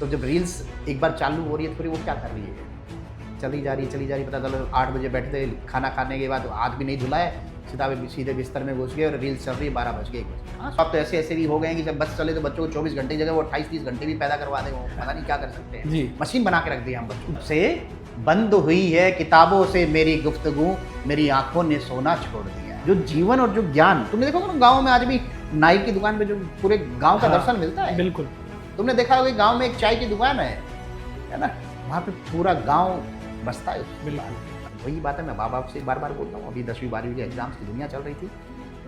तो जब रील्स एक बार चालू हो रही है तो फिर वो क्या कर रही है, चली जा रही, पता चला 8 बजे बैठते, खाना खाने के बाद हाथ भी नहीं धुला है, सीधे बिस्तर में घुस गए और रील्स चल रही है 12 बज गए 1 बजे। हाँ, अब तो ऐसे भी हो गए हैं कि जब बस चले तो बच्चों को 24 घंटे की जगह वो 28-30 घंटे भी पैदा करवा दें, वो पता नहीं क्या कर सकते हैं जी। मशीन बना के रख दी हम बच्चों से। बंद हुई है किताबों से मेरी गुफ्तगू, मेरी आंखों ने सोना छोड़ दिया। जो जीवन और जो ज्ञान, तुमने देखो ना गाँव में आज भी नाई की दुकान पे जो पूरे गाँव का दर्शन मिलता है। बिल्कुल। तुमने देखा होगा गाँव में एक चाय की दुकान है ना, वहाँ पे पूरा गाँव बसता है। बिल्कुल वही बात है, मैं माँ बाप से बार बार बोलता हूँ। अभी 10वीं 12वीं के एग्जाम्स की दुनिया चल रही थी,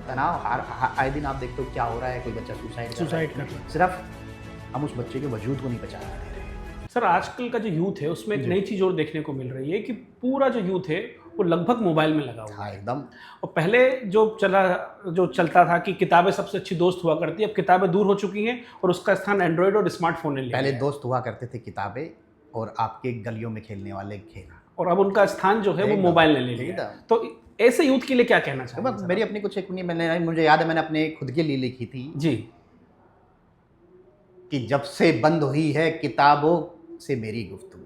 तनाव आए दिन आप देखते हो क्या हो रहा है, कोई बच्चा सुसाइड कर रहा है। सिर्फ हम उस बच्चे के वजूद को नहीं बचा रहे हैं। सर, आजकल का जो यूथ है उसमें एक नई चीज़ और देखने को मिल रही है कि पूरा जो यूथ है वो लगभग मोबाइल में लगा हुआ है। हाँ एकदम। और पहले जो चलता था कि किताबें सबसे अच्छी दोस्त हुआ करती है, अब किताबें दूर हो चुकी हैं और उसका स्थान एंड्रॉयड और स्मार्टफोन ने लिया। पहले दोस्त हुआ करते थे किताबें और आपके गलियों में खेलने वाले खेल, और अब उनका स्थान जो है वो मोबाइल ने ले लिया। तो ऐसे यूथ के लिए क्या कहना चाहिए? मेरी अपनी कुछ एक मुझे याद है, मैंने अपने खुद के लिए लिखी थी जी कि जब से बंद हुई है किताबों से मेरी गुफ्तगू,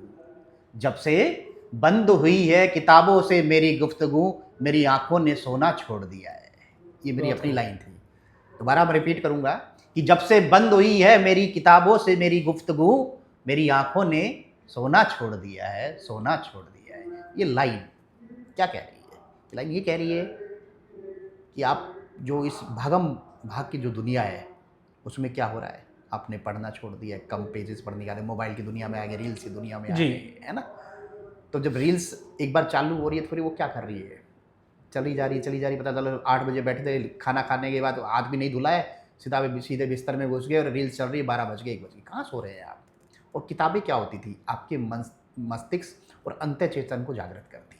जब से बंद हुई है किताबों से मेरी गुफ्तगू, मेरी आंखों ने सोना छोड़ दिया है। ये मेरी अपनी लाइन थी, दोबारा मैं रिपीट करूंगा कि जब से बंद हुई है मेरी किताबों से मेरी गुफ्तगू, मेरी आंखों ने सोना छोड़ दिया है, सोना छोड़ दिया है। ये लाइन क्या कह रही है? लाइन ये कह रही है कि आप जो इस भागम भाग की जो दुनिया है उसमें क्या हो रहा है, आपने पढ़ना छोड़ दिया, कम पेजेस पढ़ने का, मोबाइल की दुनिया में आ गए, रील्स की दुनिया में आ गए, है ना। तो जब रील्स एक बार चालू हो रही है तो फिर वो क्या कर रही है, चली जा रही, पता चला 8 बजे बैठते, खाना खाने के बाद हाथ भी नहीं धुला है, सीधे बिस्तर में घुस गए और रील्स चल रही है 12 बज गए 1 बजे। कहाँ सो रहे हैं आप? और किताबें क्या होती थी, आपके मस्तिष्क और अंतः चेतन को जागृत करती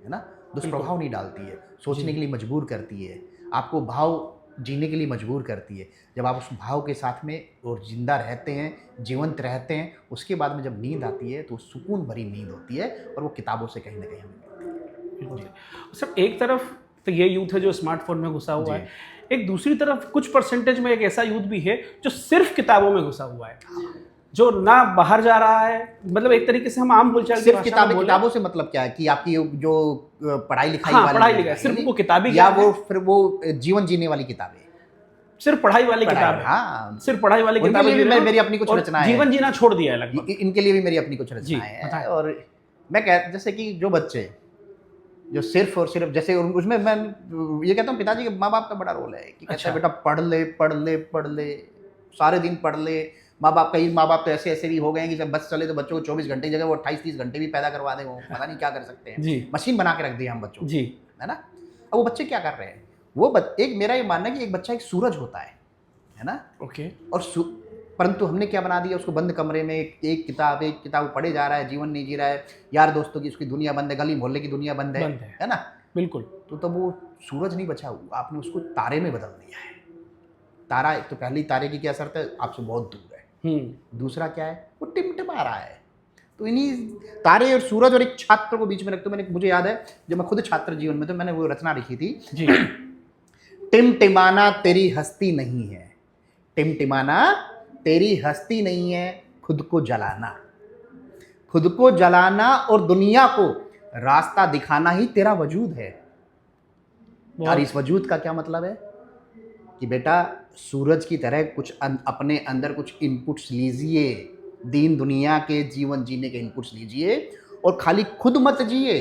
है ना, दुष्प्रभाव नहीं डालती है, सोचने के लिए मजबूर करती है, आपको भाव जीने के लिए मजबूर करती है। जब आप उस भाव के साथ में और जिंदा रहते हैं, जीवंत रहते हैं, उसके बाद में जब नींद आती है तो सुकून भरी नींद होती है और वो किताबों से कहीं ना कहीं हमें मिलती है। सर, एक तरफ तो ये यूथ है जो स्मार्टफोन में घुसा हुआ है, एक दूसरी तरफ कुछ परसेंटेज में एक ऐसा यूथ भी है जो सिर्फ किताबों में घुसा हुआ है, जो ना बाहर जा रहा है। मतलब एक तरीके से हम आम बोलचाल सिर्फ किताबों से मतलब क्या है कि आपकी जो पढ़ाई लिखाई वाली सिर्फ वो किताबी या वो फिर वो जीवन जीने वाली किताबें, सिर्फ पढ़ाई वाली किताबें। हाँ, सिर्फ पढ़ाई वाली किताबें। मेरी अपनी कुछ रचनाएं हैं, जीवन जीना छोड़ दिया है लगभग। इनके लिए भी मेरी अपनी कुछ रचनाएं हैं। और मैं जैसे कि जो बच्चे जो सिर्फ और सिर्फ, जैसे उसमें मैं ये कहता हूँ पिताजी के माँ बाप का बड़ा रोल है कि कहते हैं बेटा पढ़ ले, सारे दिन पढ़ ले। माँ बाप तो ऐसे भी हो गए हैं कि जब बस चले तो बच्चों को 24 घंटे की जगह वो 28-30 घंटे भी पैदा करवा दें, वो पता नहीं क्या कर सकते हैं। मशीन बना के रख दी हम बच्चों जी, है ना। अब वो बच्चे क्या कर रहे हैं, वो एक मेरा ये मानना है कि एक बच्चा एक सूरज होता है ना। ओके। और परंतु हमने क्या बना दिया, उसको बंद कमरे में एक किताब पढ़े जा रहा है, जीवन नहीं जी रहा है, यार दोस्तों की उसकी दुनिया बंद है, गली मोहल्ले की दुनिया बंद है ना। बिल्कुल। तो तब वो सूरज नहीं बचा हुआ, आपने उसको तारे में बदल दिया है। तारा, एक तो पहली तारे की क्या शर्त है, आपसे बहुत दूर है। दूसरा क्या है, वो टिमटिमा रहा है। तो इन्हीं तारे और सूरज और एक छात्र को बीच में रखते, मुझे याद है जब मैं खुद छात्र जीवन में, तो मैंने वो रचना लिखी थी जी। टिमटिमाना तेरी हस्ती नहीं है, टिमटिमाना तेरी हस्ती नहीं है, खुद को जलाना और दुनिया को रास्ता दिखाना ही तेरा वजूद है। और इस वजूद का क्या मतलब है कि बेटा सूरज की तरह कुछ अपने अंदर कुछ इनपुट्स लीजिए, दीन दुनिया के जीवन जीने के इनपुट्स लीजिए और खाली खुद मत जिए।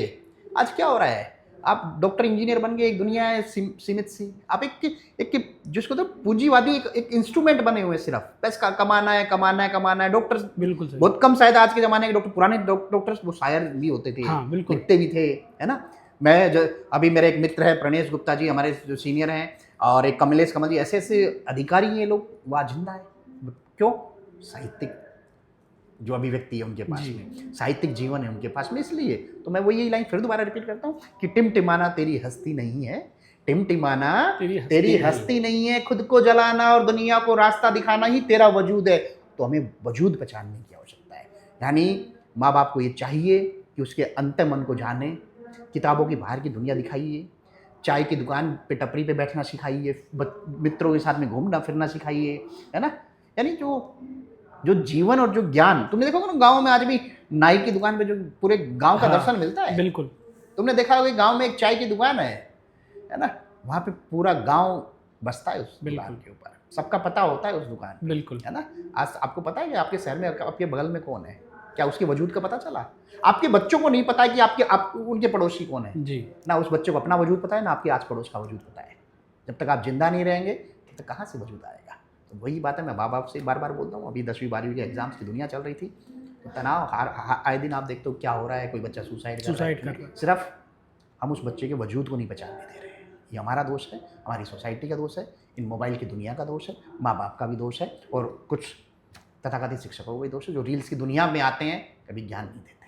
आज क्या हो रहा है, आप डॉक्टर इंजीनियर बन गए, एक दुनिया है सीमित सी, आप एक जिसको तो पूंजीवादी एक इंस्ट्रूमेंट बने हुए, सिर्फ पैसा कमाना है। डॉक्टर बिल्कुल बहुत कम, शायद आज के ज़माने के डॉक्टर, पुराने डॉक्टर्स वो शायर भी होते थे, हाँ, लिखते भी थे, है ना। अभी मेरे एक मित्र है प्रणेश गुप्ता जी, हमारे जो सीनियर हैं, और एक कमलेश कमल जी, ऐसे अधिकारी हैं ये लोग, वो जिंदा है। क्यों? साहित्यिक जो अभिव्यक्ति है उनके पास में, साहित्यिक जीवन है उनके पास में, इसलिए। तो मैं वो यही लाइन फिर दोबारा रिपीट करता हूँ कि टिमटिमाना तेरी हस्ती नहीं है, टिमटिमाना तेरी हस्ती नहीं है, खुद को जलाना और दुनिया को रास्ता दिखाना ही तेरा वजूद है। तो हमें वजूद पहचानने की आवश्यकता है। यानी माँ बाप को ये चाहिए कि उसके अंत मन को जाने, किताबों की बाहर की दुनिया दिखाइए, चाय की दुकान पे टपरी पे बैठना सिखाइए, मित्रों के साथ में घूमना फिरना सिखाइए, है ना। यानी जो जो जीवन और जो ज्ञान, तुमने देखा होगा ना गाँव में आज भी नाई की दुकान पे जो पूरे गांव का हाँ, दर्शन मिलता है। बिल्कुल तुमने देखा होगा गांव में एक चाय की दुकान है ना, वहाँ पे पूरा गांव बसता है उस दुकान के ऊपर, सबका पता होता है उस दुकान पे, बिल्कुल है ना। आज आपको पता है कि आपके शहर में आपके बगल में कौन है, क्या उसके वजूद का पता चला? आपके बच्चों को नहीं पता है कि आप उनके पड़ोसी कौन है जी। ना, उस बच्चे को अपना वजूद पता है ना आपके आस पड़ोस का वजूद पता है। जब तक आप जिंदा नहीं रहेंगे तब तक कहाँ से वजूद आएगा? तो वही बात है, मैं बाप से बार बार बोलता हूँ। अभी 10वीं 12वीं के एग्जाम्स की दुनिया चल रही थी, तो तनाव आए दिन आप देखते हो क्या हो रहा है, कोई बच्चा सुसाइड कर रहा है। सिर्फ हम उस बच्चे के वजूद को नहीं पहचानने दे रहे हैं। ये हमारा दोष है, हमारी सोसाइटी का दोष है, इन मोबाइल की दुनिया का दोष है, माँ बाप का भी दोष है, और कुछ तथाकथित शिक्षकों का भी दोष है जो रील्स की दुनिया में आते हैं, कभी ज्ञान नहीं देते।